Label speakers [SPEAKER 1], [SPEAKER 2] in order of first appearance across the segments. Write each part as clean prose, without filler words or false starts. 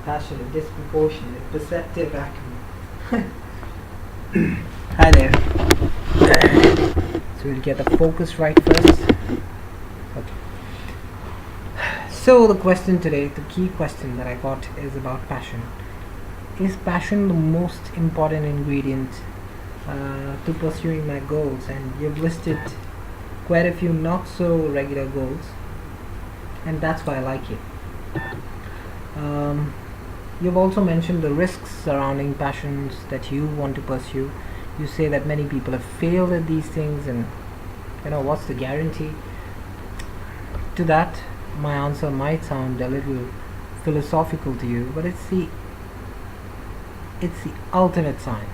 [SPEAKER 1] passionate, disproportionate, perceptive acumen. Hi there. So we'll get the focus right first. Okay. So the question today, the key question that I got is about passion. Is passion the most important ingredient to pursuing my goals? And you've listed quite a few not so regular goals, and that's why I like it. Um, you've also mentioned the risks surrounding passions that you want to pursue. You say that many people have failed at these things, and what's the guarantee? To that, my answer might sound a little philosophical to you, but it's the ultimate science.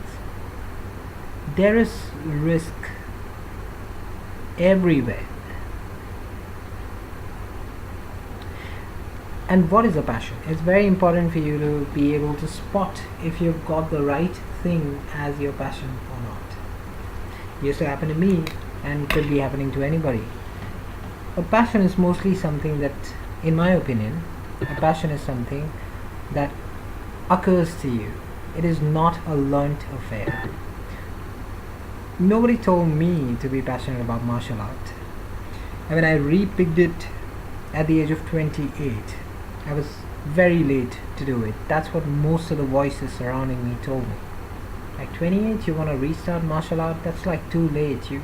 [SPEAKER 1] There is risk everywhere. And what is a passion? It's very important for you to be able to spot if you've got the right thing as your passion or not. It used to happen to me and could be happening to anybody. A passion is mostly something that, in my opinion, a passion is something that occurs to you. It is not a learnt affair. Nobody told me to be passionate about martial art. I mean, I re-picked it at the age of 28. I was very late to do it. That's what most of the voices surrounding me told me. Like 28, you want to restart martial art? That's like too late. You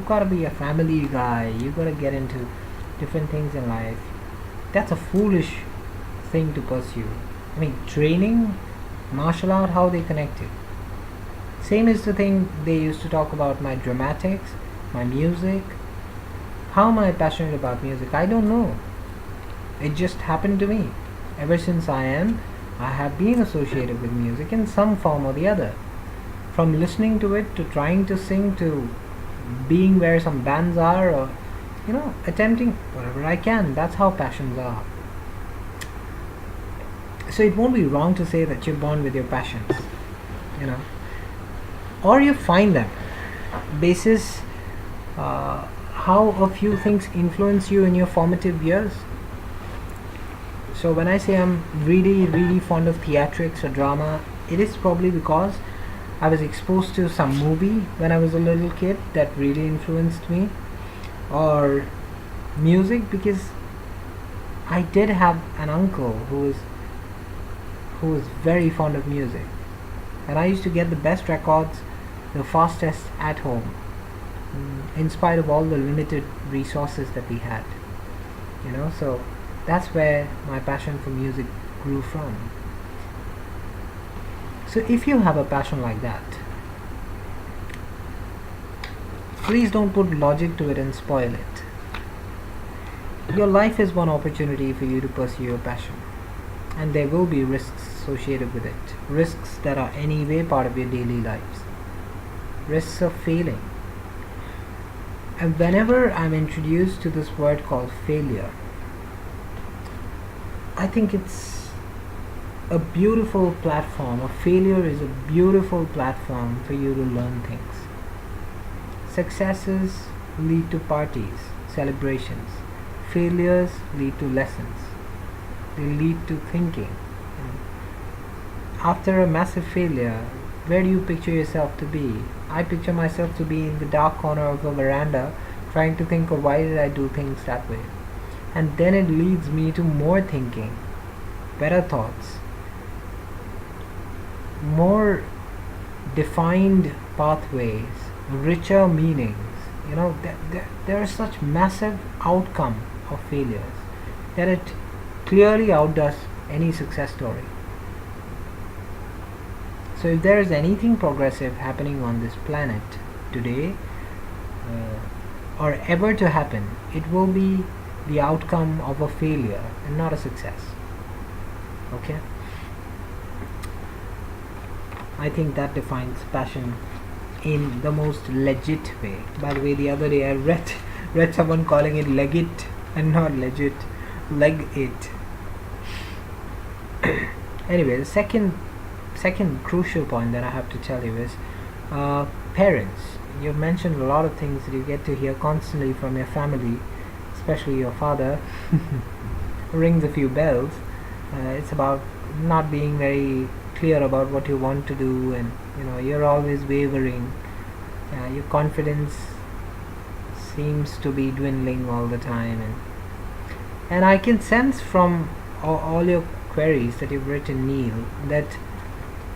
[SPEAKER 1] gotta be a family guy. You gotta get into different things in life. That's a foolish thing to pursue. I mean, training, martial art, how they connected. Same is the thing they used to talk about my dramatics, my music. How am I passionate about music? I don't know. It just happened to me. Ever since I have been associated with music in some form or the other. From listening to it to trying to sing to being where some bands are, or attempting whatever I can. That's how passions are. So it won't be wrong to say that you're born with your passions, or you find them basis how a few things influence you in your formative years. So when I say I'm really, really fond of theatrics or drama, it is probably because I was exposed to some movie when I was a little kid that really influenced me, or music because I did have an uncle who was very fond of music, and I used to get the best records, the fastest at home, in spite of all the limited resources that we had. So that's where my passion for music grew from. So if you have a passion like that, please don't put logic to it and spoil it. Your life is one opportunity for you to pursue your passion, and there will be risks associated with it. Risks that are anyway part of your daily lives. Risks of failing. And whenever I'm introduced to this word called failure, I think it's a beautiful platform. A failure is a beautiful platform for you to learn things. Successes lead to parties, celebrations. Failures lead to lessons. They lead to thinking. After a massive failure, where do you picture yourself to be? I picture myself to be in the dark corner of a veranda trying to think of why did I do things that way. And then it leads me to more thinking, better thoughts, more defined pathways, richer meanings. There is such massive outcome of failures that it clearly outdoes any success story. So if there is anything progressive happening on this planet today, or ever to happen, it will be the outcome of a failure and not a success. Okay? I think that defines passion in the most legit way. By the way, the other day I read someone calling it legit and not legit. Leg it. Anyway, the second crucial point that I have to tell you is parents. You've mentioned a lot of things that you get to hear constantly from your family, especially your father. Rings a few bells. It's about not being very clear about what you want to do, and you're always wavering. Your confidence seems to be dwindling all the time, and I can sense from all your queries that you've written, Neil, that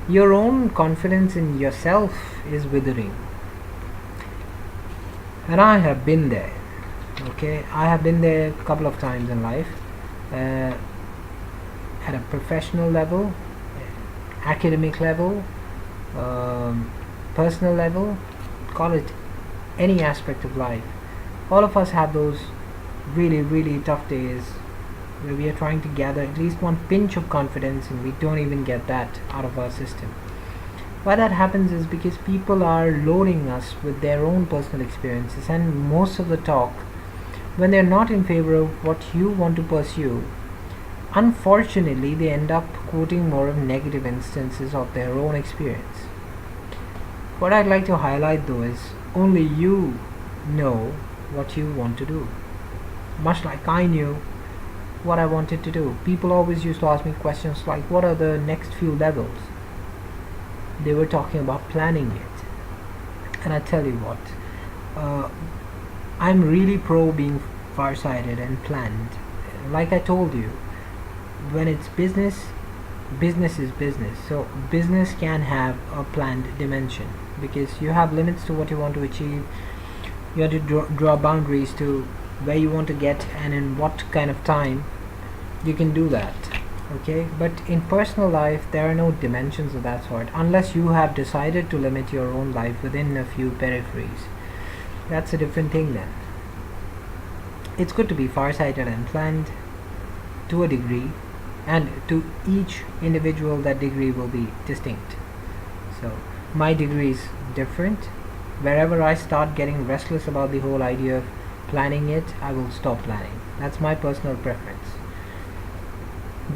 [SPEAKER 1] your own confidence in yourself is withering. And I have been there. Okay, I have been there a couple of times in life, at a professional level, academic level, personal level, call it any aspect of life. All of us have those really, really tough days where we are trying to gather at least one pinch of confidence and we don't even get that out of our system. Why that happens is because people are loading us with their own personal experiences, and most of the talk, when they're not in favor of what you want to pursue, unfortunately they end up quoting more of negative instances of their own experience. What I'd like to highlight though is only you know what you want to do. Much like I knew what I wanted to do. People always used to ask me questions like, what are the next few levels? They were talking about planning it. And I tell you what, I'm really pro being farsighted and planned. Like I told you, when it's business, business is business. So business can have a planned dimension because you have limits to what you want to achieve. You have to draw boundaries to where you want to get and in what kind of time you can do that. Okay, but in personal life there are no dimensions of that sort unless you have decided to limit your own life within a few peripheries. That's a different thing then. It's good to be farsighted and planned to a degree, and to each individual that degree will be distinct. So my degree is different. Wherever I start getting restless about the whole idea of planning it, I will stop planning. That's my personal preference.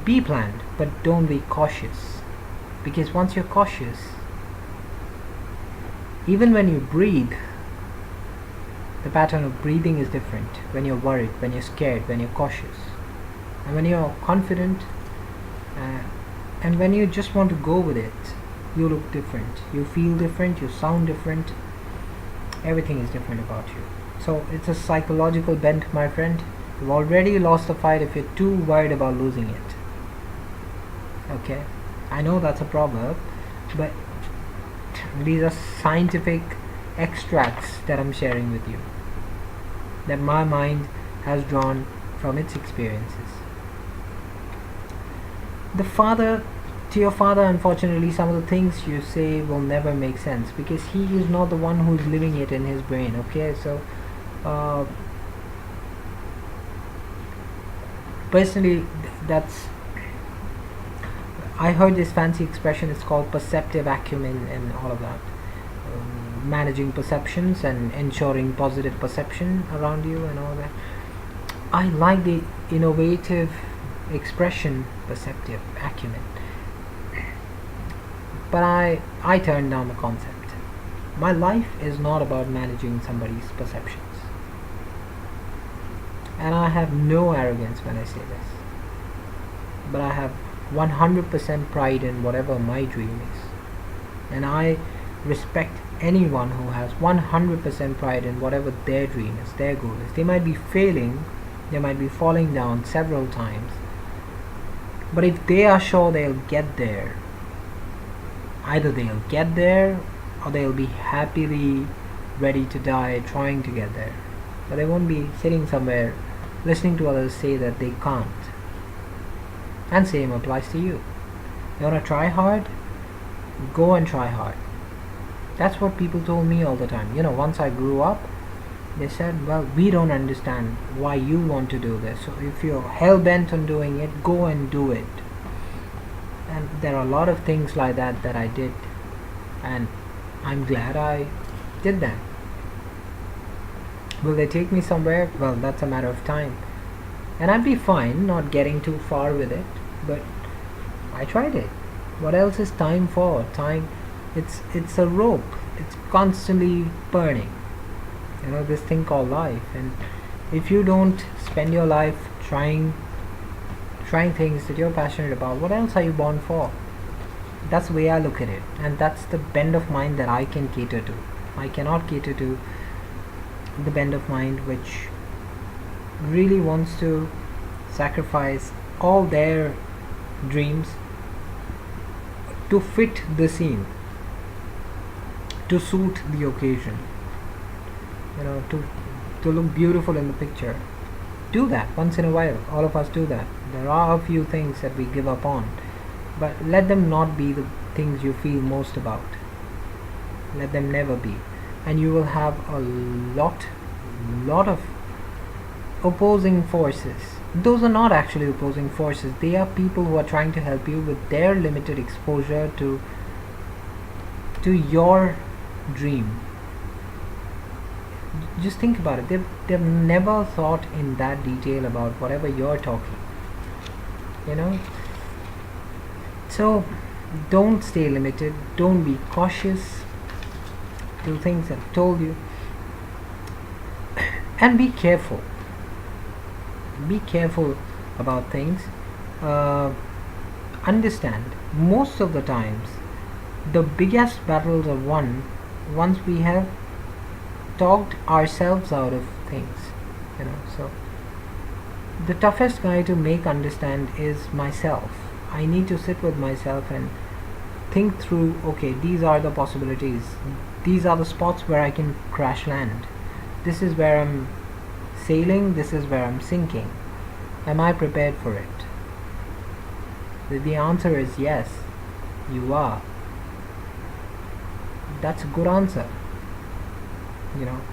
[SPEAKER 1] Be planned, but don't be cautious, because once you're cautious, even when you breathe, the pattern of breathing is different. When you're worried, when you're scared, when you're cautious, and when you're confident, and when you just want to go with it, you look different, you feel different, you sound different, everything is different about you. So it's a psychological bent, my friend. You've already lost the fight if you're too worried about losing it. Okay, I know that's a proverb, but these are scientific extracts that I'm sharing with you, that my mind has drawn from its experiences. To your father, unfortunately, some of the things you say will never make sense because he is not the one who's living it in his brain. Okay, so personally, that's, I heard this fancy expression, it's called perceptive acumen and all of that. Managing perceptions and ensuring positive perception around you and all that. I like the innovative expression perceptive acumen, but I turned down the concept. My life is not about managing somebody's perceptions, and I have no arrogance when I say this, but I have 100% pride in whatever my dream is, and I respect anyone who has 100% pride in whatever their dream is, their goal is. They might be failing, they might be falling down several times, but if they are sure they'll get there, either they'll get there or they'll be happily ready to die trying to get there, but they won't be sitting somewhere listening to others say that they can't. And same applies to you. You want to try hard? Go and try hard. That's what people told me all the time. Once I grew up, they said, well, we don't understand why you want to do this. So if you're hell-bent on doing it, go and do it. And there are a lot of things like that I did. And I'm glad I did that. Will they take me somewhere? Well, that's a matter of time. And I'd be fine not getting too far with it. But I tried it. What else is time for? Time, it's a rope. It's constantly burning. This thing called life. And if you don't spend your life trying trying things that you're passionate about, what else are you born for? That's the way I look at it, and that's the bend of mind that I can cater to. I cannot cater to the bend of mind which really wants to sacrifice all their dreams to fit the scene, to suit the occasion, to look beautiful in the picture. Do that once in a while. All of us do that. There are a few things that we give up on, but let them not be the things you feel most about. Let them never be. And you will have a lot of opposing forces. Those are not actually opposing forces. They are people who are trying to help you with their limited exposure to your dream. Just think about it. They've never thought in that detail about whatever you're talking. So don't stay limited. Don't be cautious. Do things I've told you. And be careful. Be careful about things. Understand, most of the times, the biggest battles are won once we have talked ourselves out of things. So the toughest guy to make understand is myself. I need to sit with myself and think through, okay, these are the possibilities. These are the spots where I can crash land. This is where I'm sailing, this is where I'm sinking. Am I prepared for it? The answer is yes, you are. That's a good answer.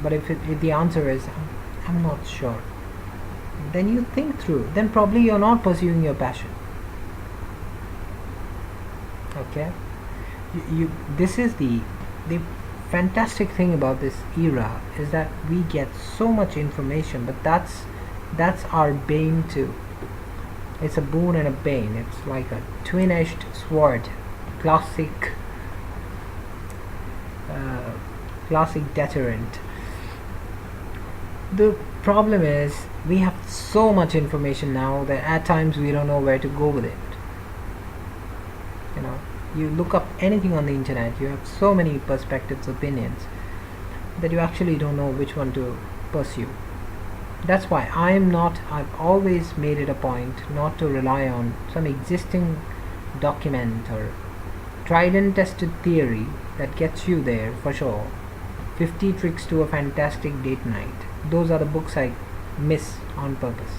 [SPEAKER 1] But if the answer is I'm not sure, then you think through. Then probably you're not pursuing your passion. Okay? This is the fantastic thing about this era, is that we get so much information, but that's our bane too. It's a boon and a bane. It's like a twin-edged sword. Classic deterrent. The problem is we have so much information now that at times we don't know where to go with it. You look up anything on the internet, you have so many perspectives, opinions, that you actually don't know which one to pursue. That's why I've always made it a point not to rely on some existing document or tried and tested theory that gets you there for sure. 50 Tricks to a Fantastic Date Night. Those are the books I miss on purpose.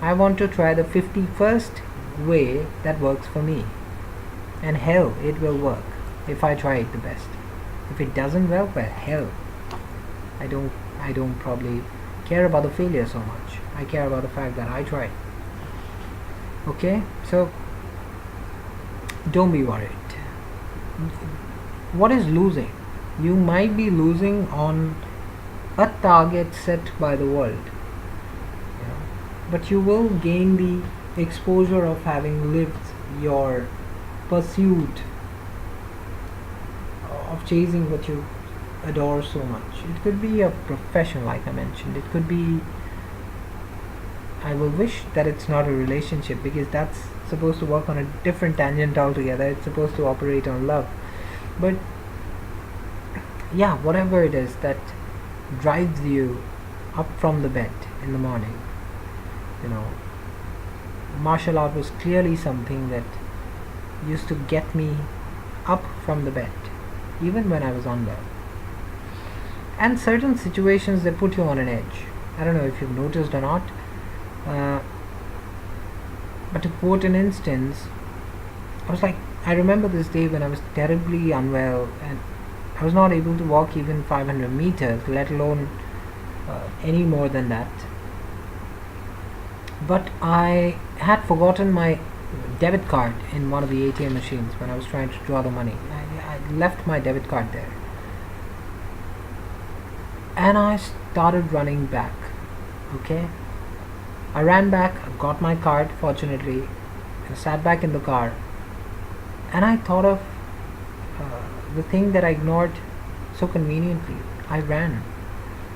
[SPEAKER 1] I want to try the 51st way that works for me. And hell, it will work if I try it the best. If it doesn't work, well, hell. I don't probably care about the failure so much. I care about the fact that I tried. Okay? So don't be worried. What is losing? You might be losing on a target set by the world. But you will gain the exposure of having lived your pursuit of chasing what you adore so much. It could be a profession, like I mentioned. It could be, I will wish that it's not a relationship, because that's supposed to work on a different tangent altogether. It's supposed to operate on love. But yeah, whatever it is that drives you up from the bed in the morning, martial art was clearly something that used to get me up from the bed, even when I was unwell. And certain situations, they put you on an edge. I don't know if you've noticed or not, but to quote an instance, I remember this day when I was terribly unwell and I was not able to walk even 500 meters, let alone any more than that. But I had forgotten my debit card in one of the ATM machines when I was trying to draw the money. I left my debit card there. And I started running back. Okay? I ran back, got my card, fortunately, and sat back in the car. And I thought of the thing that I ignored so conveniently. I ran.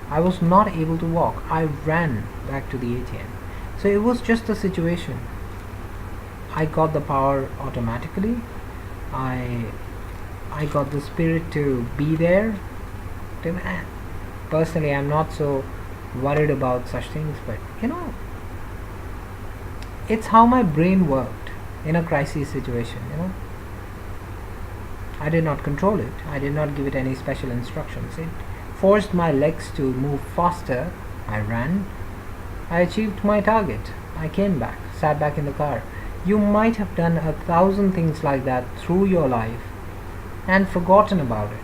[SPEAKER 1] I was not able to walk. I ran back to the ATM. So it was just a situation. I got the power automatically. I I got the spirit to be there. Personally, I'm not so worried about such things, but it's how my brain worked in a crisis situation. I did not control it. I did not give it any special instructions. It forced my legs to move faster. I ran. I achieved my target. I came back, sat back in the car. You might have done 1,000 things like that through your life and forgotten about it.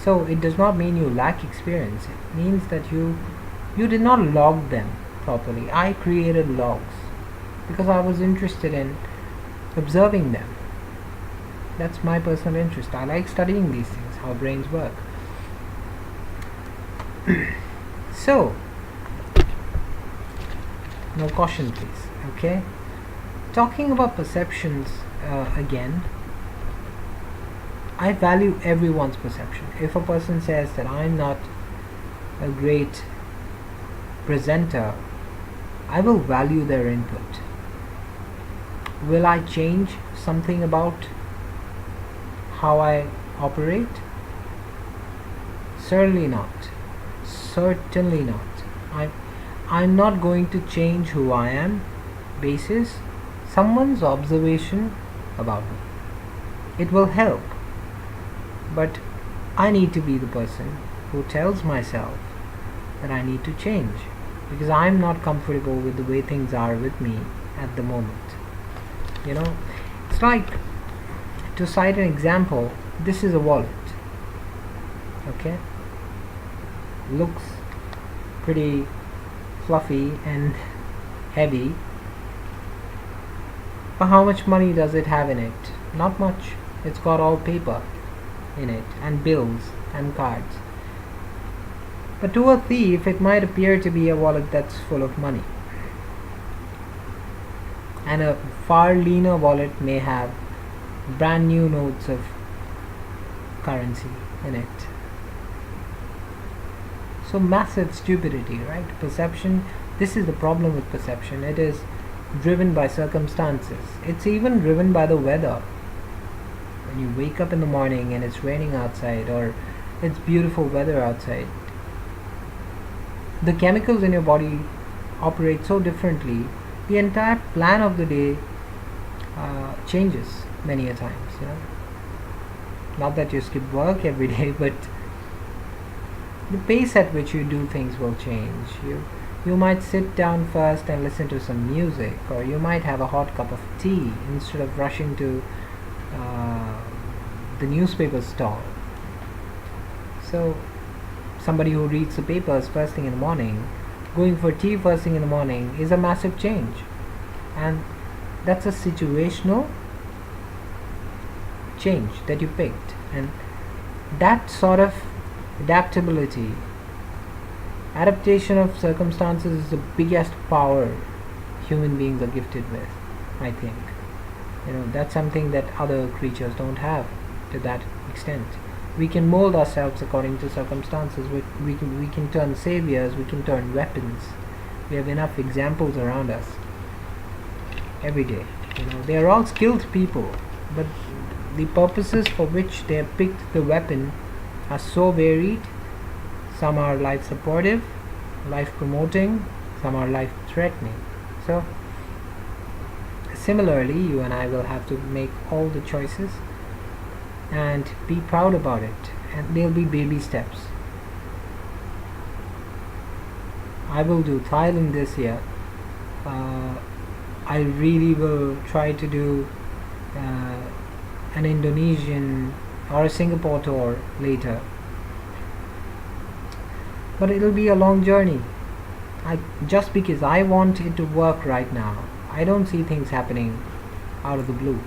[SPEAKER 1] So it does not mean you lack experience. It means that you did not log them properly. I created logs because I was interested in observing them. That's my personal interest. I like studying these things, how brains work. So, no caution please. Okay, talking about perceptions again, I value everyone's perception. If a person says that I'm not a great presenter, I will value their input. Will I change something about how I operate? Certainly not. Certainly not. I'm not going to change who I am basis someone's observation about me. It will help, but I need to be the person who tells myself that I need to change because I'm not comfortable with the way things are with me at the moment. It's like, to cite an example, this is a wallet. Okay, looks pretty fluffy and heavy, but how much money does it have in it? Not much. It's got all paper in it and bills and cards. But to a thief it might appear to be a wallet that's full of money, and a far leaner wallet may have brand new notes of currency in it. So massive stupidity, right? Perception, this is the problem with perception. It is driven by circumstances. It's even driven by the weather. When you wake up in the morning and it's raining outside or it's beautiful weather outside, the chemicals in your body operate so differently. The entire plan of the day changes many a times. Not that you skip work every day, but the pace at which you do things will change. You might sit down first and listen to some music, or you might have a hot cup of tea instead of rushing to the newspaper stall. So somebody who reads the papers first thing in the morning, going for tea first thing in the morning is a massive change, and that's a situational change that you picked. And that sort of adaptation of circumstances is the biggest power human beings are gifted with, I think. That's something that other creatures don't have to that extent. We can mold ourselves according to circumstances. We can turn saviors, we can turn weapons. We have enough examples around us every day. They are all skilled people, but the purposes for which they have picked the weapon are so varied. Some are life supportive, life promoting, some are life threatening. So similarly, you and I will have to make all the choices and be proud about it, and they'll be baby steps. I will do Thailand this year. I really will try to do an Indonesian or a Singapore tour later, but it'll be a long journey. Just because I want it to work right now, I don't see things happening out of the blue.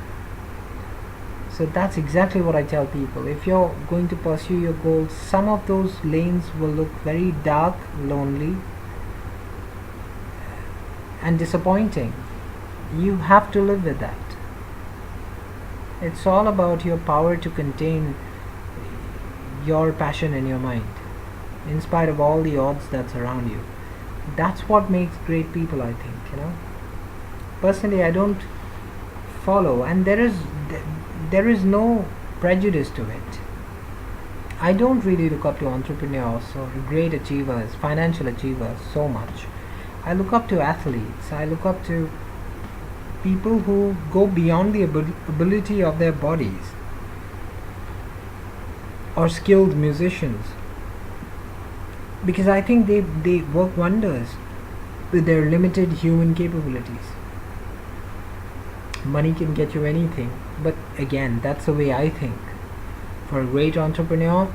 [SPEAKER 1] So that's exactly what I tell people. If you're going to pursue your goals, some of those lanes will look very dark, lonely, and disappointing. You have to live with that. It's all about your power to contain your passion in your mind, in spite of all the odds that's around you. That's what makes great people, I think, personally I don't follow, and there is no prejudice to it. I don't really look up to entrepreneurs or great achievers, financial achievers so much. I look up to athletes. I look up to people who go beyond the ability of their bodies, or skilled musicians, because I think they work wonders with their limited human capabilities. Money can get you anything, but again, that's the way I think. For a great entrepreneur,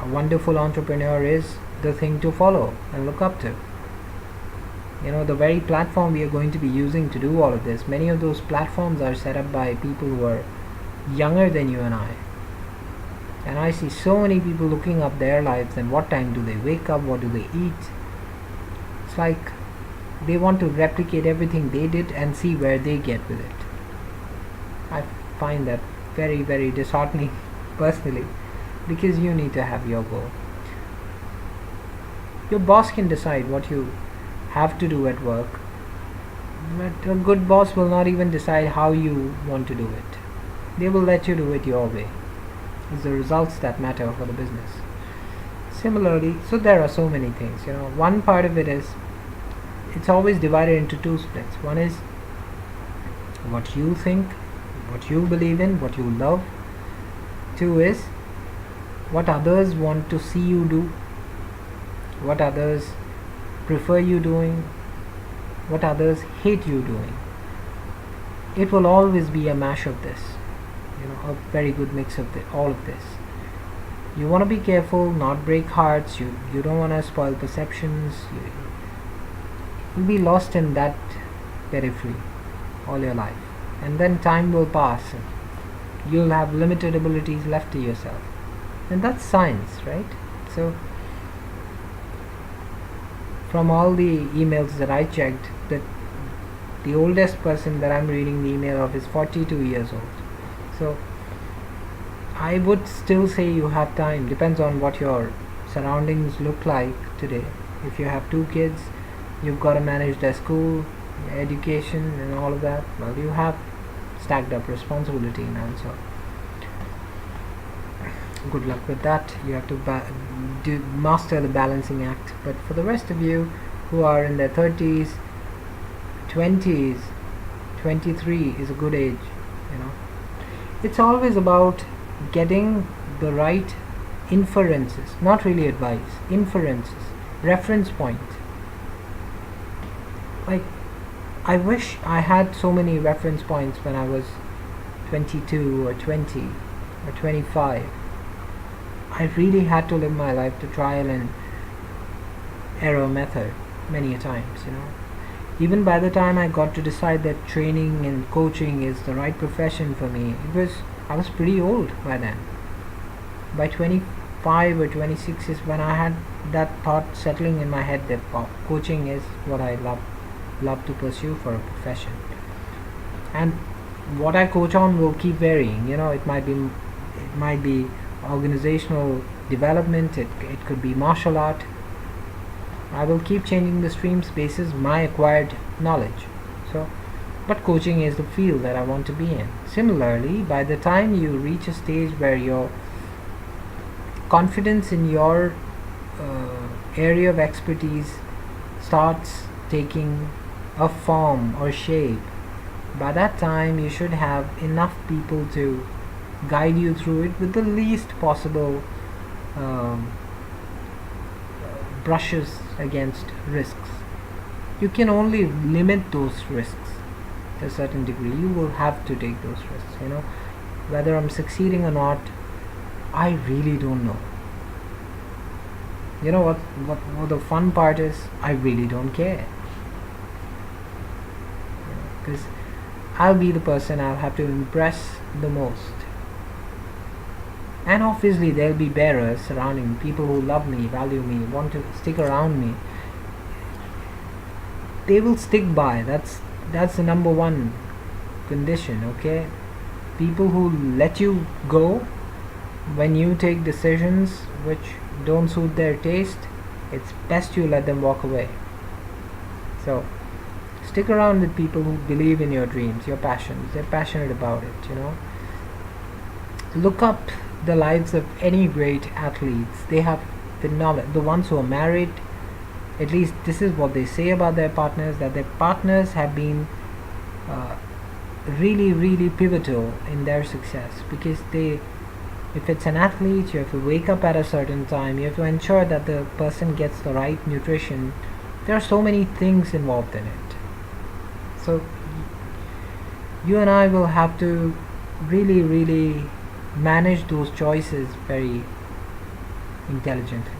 [SPEAKER 1] a wonderful entrepreneur is the thing to follow and look up to. The very platform we are going to be using to do all of this, many of those platforms are set up by people who are younger than you and I. And I see so many people looking up their lives and what time do they wake up, what do they eat. It's like they want to replicate everything they did and see where they get with it. I find that very, very disheartening personally, because you need to have your goal. Your boss can decide what you have to do at work, but a good boss will not even decide how you want to do it. They will let you do it your way. It's the results that matter for the business. Similarly, so there are so many things. One part of it is, it's always divided into two splits. One is what you think, what you believe in, what you love. Two is what others want to see you do, what others prefer you doing, what others hate you doing. It will always be a mash of this, a very good mix of all of this. You want to be careful, not break hearts. You don't want to spoil perceptions. You'll be lost in that periphery all your life, and then time will pass and you'll have limited abilities left to yourself, and that's science, right? So from all the emails that I checked, that the oldest person that I'm reading the email of is 42 years old. So I would still say you have time. Depends on what your surroundings look like today. If you have 2 kids, you've got to manage their school, education and all of that. Well, you have stacked up responsibility now, so good luck with that. You have to master the balancing act. But for the rest of you who are in their 30s, 20s, 23 is a good age. It's always about getting the right inferences, not really advice, inferences, reference point. Like, I wish I had so many reference points when I was 22 or 20 or 25. I really had to live my life to trial and error method many a times, Even by the time I got to decide that training and coaching is the right profession for me, I was pretty old by then. By 25 or 26 is when I had that thought settling in my head that coaching is what I love to pursue for a profession. And what I coach on will keep varying. It might be organizational development, it could be martial art. I will keep changing the stream spaces, my acquired knowledge. But coaching is the field that I want to be in. Similarly, by the time you reach a stage where your confidence in your area of expertise starts taking a form or shape, by that time you should have enough people to guide you through it with the least possible brushes against risks. You can only limit those risks to a certain degree. You will have to take those risks. Whether I'm succeeding or not, I really don't know. What the fun part is, I really don't care. Because I'll be the person I'll have to impress the most. And obviously there'll be bearers surrounding me, people who love me, value me, want to stick around me. They will stick by. That's the number one condition, okay? People who let you go when you take decisions which don't suit their taste, it's best you let them walk away. So stick around with people who believe in your dreams, your passions. They're passionate about it, Look up the lives of any great athletes. They have the knowledge. The ones who are married, at least this is what they say about their partners, that their partners have been really, really pivotal in their success, because if it's an athlete, you have to wake up at a certain time, you have to ensure that the person gets the right nutrition. There are so many things involved in it. So you and I will have to really, really manage those choices very intelligently.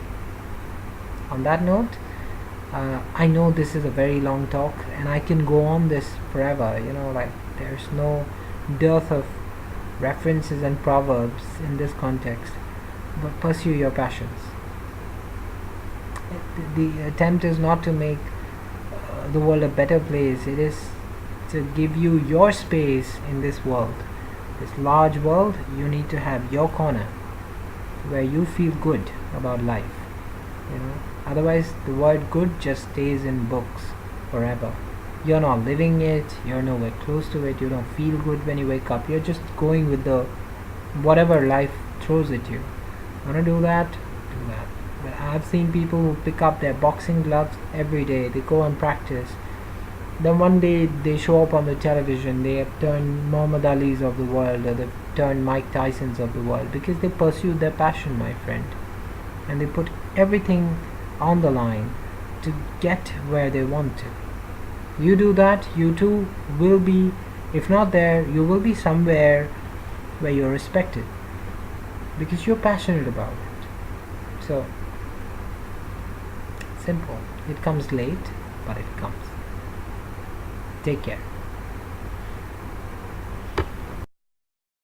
[SPEAKER 1] On that note, I know this is a very long talk and I can go on this forever, like there's no dearth of references and proverbs in this context, but pursue your passions. The attempt is not to make the world a better place, it is to give you your space in this world. This large world, you need to have your corner where you feel good about life. Otherwise, the word good just stays in books forever. You're not living it, you're nowhere close to it, you don't feel good when you wake up, you're just going with the whatever life throws at you. Wanna do that? Do that. But I've seen people who pick up their boxing gloves every day, they go and practice. Then one day they show up on the television, they have turned Muhammad Ali's of the world, or they've turned Mike Tyson's of the world, because they pursued their passion, my friend. And they put everything on the line to get where they want to. You do that, you too will be, if not there, you will be somewhere where you're respected, because you're passionate about it. So, simple. It comes late, but it comes. Take care.